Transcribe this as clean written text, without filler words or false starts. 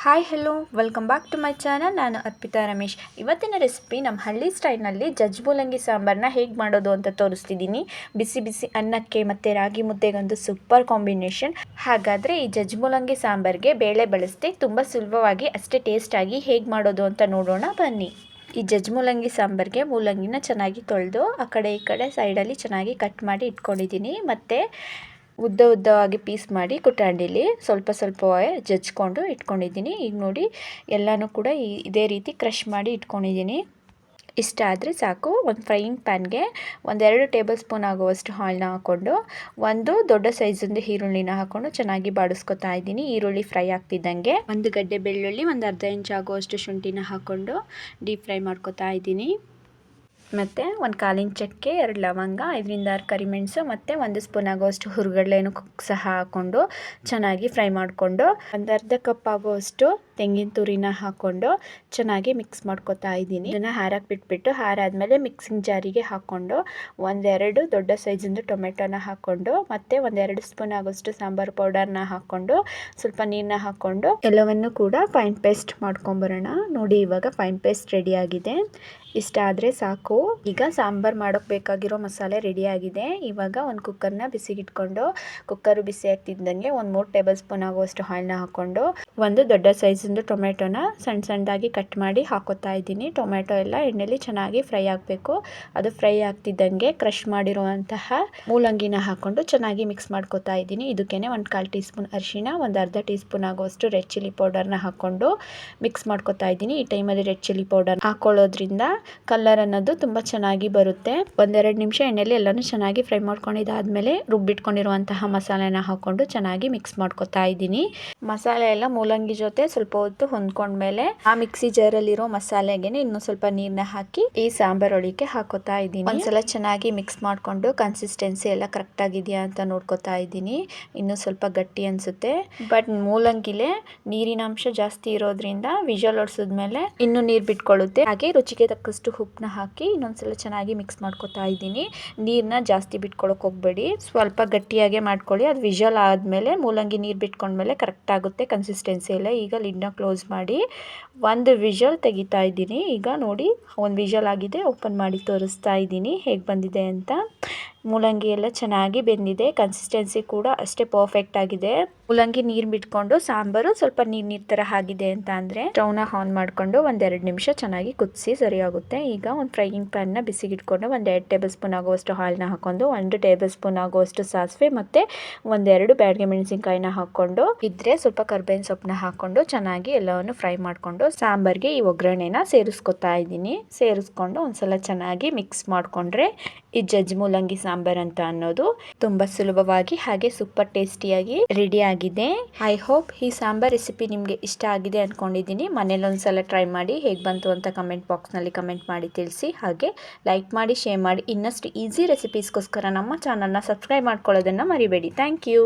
Hi hello welcome back to my channel. ನಾನು ಅರ್ಪಿತಾ ರಮೇಶ್. ಇವತ್ತಿನ recipe ನಮ್ಮ ಹಳ್ಳಿ ಸ್ಟೈಲ್ನಲ್ಲಿ ಜಜ್ಜಿ ಮೂಲಂಗಿ ಸಾಂಬಾರನ್ನ ಹೇಗೆ ಮಾಡೋದು ಅಂತ ತೋರಿಸ್ತಿದ್ದೀನಿ. ಬಿಸಿ ಬಿಸಿ ಅನ್ನಕ್ಕೆ ಮತ್ತು ರಾಗಿ ಮುದ್ದೆಗಂತೂ ಸೂಪರ್ ಕಾಂಬಿನೇಷನ್. ಹಾಗಾದರೆ ಈ ಜಜ್ಜಿ ಮೂಲಂಗಿ ಸಾಂಬಾರಿಗೆ ಬೇಳೆ ಬಳಸದೆ ತುಂಬ ಸುಲಭವಾಗಿ ಅಷ್ಟೇ ಟೇಸ್ಟಾಗಿ ಹೇಗೆ ಮಾಡೋದು ಅಂತ ನೋಡೋಣ ಬನ್ನಿ. ಈ ಜಜ್ಜಿ ಮೂಲಂಗಿ ಸಾಂಬಾರಿಗೆ ಮೂಲಂಗಿನ ಚೆನ್ನಾಗಿ ತೊಳೆದು ಆ ಕಡೆ ಈ ಕಡೆ ಸೈಡಲ್ಲಿ ಚೆನ್ನಾಗಿ ಕಟ್ ಮಾಡಿ ಇಟ್ಕೊಂಡಿದ್ದೀನಿ. ಮತ್ತು ಉದ್ದವಾಗಿ ಪೀಸ್ ಮಾಡಿ ಕುಟಾಂಡಿಲಿ ಸ್ವಲ್ಪ ಜಜ್ಜಿಕೊಂಡು ಇಟ್ಕೊಂಡಿದ್ದೀನಿ. ಈಗ ನೋಡಿ ಎಲ್ಲನೂ ಕೂಡ ಇದೇ ರೀತಿ ಕ್ರಷ್ ಮಾಡಿ ಇಟ್ಕೊಂಡಿದ್ದೀನಿ. ಇಷ್ಟ ಆದರೆ ಸಾಕು. ಒಂದು ಫ್ರೈಯಿಂಗ್ ಪ್ಯಾನ್ಗೆ 1-2 ಟೇಬಲ್ ಸ್ಪೂನ್ ಆಗುವಷ್ಟು ಆಯಿಲ್ನ ಹಾಕ್ಕೊಂಡು ಒಂದು ದೊಡ್ಡ ಸೈಜಿಂದು ಈರುಳ್ಳಿನ ಹಾಕ್ಕೊಂಡು ಚೆನ್ನಾಗಿ ಬಾಡಿಸ್ಕೊತಾ ಇದ್ದೀನಿ. ಈರುಳ್ಳಿ ಫ್ರೈ ಆಗ್ತಿದ್ದಂಗೆ ಒಂದು ಗಡ್ಡೆ ಬೆಳ್ಳುಳ್ಳಿ, ಒಂದು ಅರ್ಧ ಇಂಚ್ ಆಗುವಷ್ಟು ಶುಂಠಿನ ಹಾಕ್ಕೊಂಡು ಡೀಪ್ ಫ್ರೈ ಮಾಡ್ಕೊತಾ ಇದ್ದೀನಿ. ಮತ್ತು 1/4 ಇಂಚ್ ಚಕ್ಕೆ, 2 ಲವಂಗ, 5-6 ಕರಿಮೆಣಸು ಮತ್ತು 1 ಸ್ಪೂನ್ ಆಗುವಷ್ಟು ಹುರ್ಗಡ್ಲೆನೂ ಸಹ ಹಾಕ್ಕೊಂಡು ಚೆನ್ನಾಗಿ ಫ್ರೈ ಮಾಡಿಕೊಂಡು ಒಂದು ಅರ್ಧ ಕಪ್ ಆಗುವಷ್ಟು ತೆಂಗಿನ ತುರಿನ ಹಾಕ್ಕೊಂಡು ಚೆನ್ನಾಗಿ ಮಿಕ್ಸ್ ಮಾಡ್ಕೊತಾ ಇದ್ದೀನಿ. ಇದನ್ನು ಹಾರಕ್ಕೆ ಬಿಟ್ಬಿಟ್ಟು ಹಾರಾದಮೇಲೆ ಮಿಕ್ಸಿಂಗ್ ಜಾರಿಗೆ ಹಾಕ್ಕೊಂಡು 1-2 ದೊಡ್ಡ ಸೈಜಿಂದು ಟೊಮೆಟೊನ ಹಾಕ್ಕೊಂಡು ಮತ್ತು 1-2 ಸ್ಪೂನ್ ಆಗೋಷ್ಟು ಸಾಂಬಾರು ಪೌಡರ್ನ ಹಾಕ್ಕೊಂಡು ಸ್ವಲ್ಪ ನೀರನ್ನ ಹಾಕ್ಕೊಂಡು ಎಲ್ಲವನ್ನು ಕೂಡ ಫೈನ್ ಪೇಸ್ಟ್ ಮಾಡ್ಕೊಂಬರೋಣ. ನೋಡಿ ಇವಾಗ ಫೈನ್ ಪೇಸ್ಟ್ ರೆಡಿ ಆಗಿದೆ. ಇಷ್ಟ ಆದರೆ ಸಾಕು. ಈಗ ಸಾಂಬಾರು ಮಾಡೋಕ್ಕೆ ಬೇಕಾಗಿರೋ ಮಸಾಲೆ ರೆಡಿ ಆಗಿದೆ. ಇವಾಗ ಒಂದು ಕುಕ್ಕರ್ನ ಬಿಸಿಗಿಟ್ಕೊಂಡು ಕುಕ್ಕರು ಬಿಸಿ ಆಗ್ತಿದ್ದಂಗೆ 3 ಟೇಬಲ್ ಸ್ಪೂನ್ ಆಗುವಷ್ಟು ಆಯಿಲ್ನ ಹಾಕ್ಕೊಂಡು ಒಂದು ದೊಡ್ಡ ಸೈಜಿಂದು ಟೊಮೆಟೊನ ಸಣ್ಣದಾಗಿ ಕಟ್ ಮಾಡಿ ಹಾಕೋತಾ ಇದ್ದೀನಿ. ಟೊಮೆಟೊ ಎಲ್ಲ ಎಣ್ಣೆಲಿ ಚೆನ್ನಾಗಿ ಫ್ರೈ ಆಗಬೇಕು. ಅದು ಫ್ರೈ ಆಗ್ತಿದ್ದಂಗೆ ಕ್ರಷ್ ಮಾಡಿರುವಂತಹ ಮೂಲಂಗಿನ ಹಾಕ್ಕೊಂಡು ಚೆನ್ನಾಗಿ ಮಿಕ್ಸ್ ಮಾಡ್ಕೋತಾ ಇದ್ದೀನಿ. ಇದಕ್ಕೇನೆ 1/4 ಟೀ ಸ್ಪೂನ್ ಅರಿಶಿಣ, ಒಂದು ಅರ್ಧ ಟೀ ಸ್ಪೂನ್ ಆಗುವಷ್ಟು ರೆಡ್ ಚಿಲ್ಲಿ ಪೌಡರ್ನ ಹಾಕ್ಕೊಂಡು ಮಿಕ್ಸ್ ಮಾಡ್ಕೋತಾ ಇದ್ದೀನಿ. ಈ ಟೈಮಲ್ಲಿ ರೆಡ್ ಚಿಲ್ಲಿ ಪೌಡರ್ ಹಾಕೊಳ್ಳೋದ್ರಿಂದ ಕಲರ್ ಅನ್ನೋದು ತುಂಬ ಚೆನ್ನಾಗಿ ಬರುತ್ತೆ. 1-2 ನಿಮಿಷ ಎಣ್ಣೆಲಿ ಎಲ್ಲನೂ ಚೆನ್ನಾಗಿ ಫ್ರೈ ಮಾಡ್ಕೊಂಡಿದ್ದಾದ್ಮೇಲೆ ರುಬ್ಬಿಟ್ಕೊಂಡಿರುವಂತಹ ಮಸಾಲೆನ ಹಾಕ್ಕೊಂಡು ಚೆನ್ನಾಗಿ ಮಿಕ್ಸ್ ಮಾಡ್ಕೊತಾ ಇದ್ದೀನಿ. ಮಸಾಲೆ ಎಲ್ಲ ಮೂಲಂಗಿ ಜೊತೆ ಸ್ವಲ್ಪ ಹೊತ್ತು ಹೊಂದ್ಕೊಂಡ್ಮೇಲೆ ಆ ಮಿಕ್ಸಿ ಜಾರಲ್ಲಿರೋ ಮಸಾಲೆಗೆ ಇನ್ನೂ ಸ್ವಲ್ಪ ನೀರನ್ನ ಹಾಕಿ ಈ ಸಾಂಬಾರೊಳಗೆ ಹಾಕೋತಾ ಇದ್ದೀನಿ. ಒಂದ್ಸಲ ಚೆನ್ನಾಗಿ ಮಿಕ್ಸ್ ಮಾಡಿಕೊಂಡು ಕನ್ಸಿಸ್ಟೆನ್ಸಿ ಎಲ್ಲ ಕರೆಕ್ಟ್ ಆಗಿದೆಯಾ ಅಂತ ನೋಡ್ಕೋತಾ ಇದ್ದೀನಿ. ಇನ್ನೂ ಸ್ವಲ್ಪ ಗಟ್ಟಿ ಅನ್ಸುತ್ತೆ, ಬಟ್ ಮೂಲಂಗಿಲೆ ನೀರಿನ ಅಂಶ ಜಾಸ್ತಿ ಇರೋದ್ರಿಂದ ವಿಜಲ್ ಹೊಡ್ಸಿದ್ಮೇಲೆ ಇನ್ನೂ ನೀರು ಬಿಟ್ಕೊಳ್ಳುತ್ತೆ. ಹಾಗೆ ರುಚಿಗೆ ತಕ್ಕಷ್ಟು ಉಪ್ಪನ್ನ ಹಾಕಿ ಇನ್ನೊಂದ್ಸಲ ಚೆನ್ನಾಗಿ ಮಿಕ್ಸ್ ಮಾಡ್ಕೊತಾ ಇದ್ದೀನಿ. ನೀರನ್ನ ಜಾಸ್ತಿ ಬಿಟ್ಕೊಳಕ್ಕೆ ಹೋಗಬೇಡಿ, ಸ್ವಲ್ಪ ಗಟ್ಟಿಯಾಗೆ ಮಾಡ್ಕೊಳ್ಳಿ. ಅದು ವಿಜಲ್ ಆದಮೇಲೆ ಮೂಲಂಗಿ ನೀರು ಬಿಟ್ಕೊಂಡ್ಮೇಲೆ ಕರೆಕ್ಟ್ ಆಗುತ್ತೆ ಕನ್ಸಿಸ್ಟೆನ್ಸಿ ಎಲ್ಲ. ಈಗ ಲಿಡ್ನ ಕ್ಲೋಸ್ ಮಾಡಿ ಒಂದು ವಿಜಲ್ ತೆಗಿತಾ ಇದ್ದೀನಿ. ಈಗ ನೋಡಿ ಒಂದು ವಿಜಲ್ ಆಗಿದೆ. ಓಪನ್ ಮಾಡಿ ತೋರಿಸ್ತಾ ಇದ್ದೀನಿ ಹೇಗೆ ಬಂದಿದೆ ಅಂತ. ಮೂಲಂಗಿ ಎಲ್ಲ ಚೆನ್ನಾಗಿ ಬೆಂದಿದೆ. ಕನ್ಸಿಸ್ಟೆನ್ಸಿ ಕೂಡ ಅಷ್ಟೇ ಪರ್ಫೆಕ್ಟ್ ಆಗಿದೆ. ಮೂಲಂಗಿ ನೀರು ಬಿಟ್ಕೊಂಡು ಸಾಂಬಾರು ಸ್ವಲ್ಪ ನೀರು ಥರ ಆಗಿದೆ ಅಂತ ಅಂದರೆ ಸ್ಟವ್ನ ಆನ್ ಮಾಡಿಕೊಂಡು 1-2 ನಿಮಿಷ ಚೆನ್ನಾಗಿ ಕುದಿಸಿ ಸರಿಯಾಗುತ್ತೆ. ಈಗ ಒಂದು ಫ್ರೈಯಿಂಗ್ ಪ್ಯಾನ್ನ ಬಿಸಿಗಿಟ್ಕೊಂಡು 1-2 ಟೇಬಲ್ ಸ್ಪೂನ್ ಆಗುವಷ್ಟು ಆಯಿಲ್ನ ಹಾಕ್ಕೊಂಡು 1 ಟೇಬಲ್ ಸ್ಪೂನ್ ಆಗುವಷ್ಟು ಸಾಸಿವೆ ಮತ್ತು 1-2 ಬ್ಯಾಡಗೆ ಮೆಣಸಿನ್ಕಾಯಿನ ಹಾಕ್ಕೊಂಡು ಇದ್ರೆ ಸ್ವಲ್ಪ ಕರ್ಬೇವಿನ ಸೊಪ್ಪನ್ನ ಹಾಕ್ಕೊಂಡು ಚೆನ್ನಾಗಿ ಎಲ್ಲವನ್ನು ಫ್ರೈ ಮಾಡಿಕೊಂಡು ಸಾಂಬಾರಿಗೆ ಈ ಒಗ್ಗರಣೆನ ಸೇರಿಸ್ಕೊತಾ ಇದ್ದೀನಿ. ಸೇರಿಸ್ಕೊಂಡು ಒಂದ್ಸಲ ಚೆನ್ನಾಗಿ ಮಿಕ್ಸ್ ಮಾಡಿಕೊಂಡ್ರೆ ಈ ಜಜ್ಜಿ ಮೂಲಂಗಿ ಸಾಂಬಾರ್ ಅಂತ ಅನ್ನೋದು ತುಂಬ ಸುಲಭವಾಗಿ ಹಾಗೆ ಸೂಪರ್ ಟೇಸ್ಟಿಯಾಗಿ ರೆಡಿ ಆಗಿದೆ. ಐ ಹೋಪ್ ಈ ಸಾಂಬಾರ್ ರೆಸಿಪಿ ನಿಮಗೆ ಇಷ್ಟ ಆಗಿದೆ ಅಂದ್ಕೊಂಡಿದ್ದೀನಿ. ಮನೇಲಿ ಒಂದ್ಸಲ ಟ್ರೈ ಮಾಡಿ ಹೇಗೆ ಬಂತು ಅಂತ ಕಮೆಂಟ್ ಬಾಕ್ಸ್ನಲ್ಲಿ ಕಮೆಂಟ್ ಮಾಡಿ ತಿಳಿಸಿ. ಹಾಗೆ ಲೈಕ್ ಮಾಡಿ, ಶೇರ್ ಮಾಡಿ. ಇನ್ನಷ್ಟು ಈಸಿ ರೆಸಿಪೀಸ್ಗೋಸ್ಕರ ನಮ್ಮ ಚಾನಲ್ನ ಸಬ್ಸ್ಕ್ರೈಬ್ ಮಾಡ್ಕೊಳ್ಳೋದನ್ನು ಮರಿಬೇಡಿ. Thank you.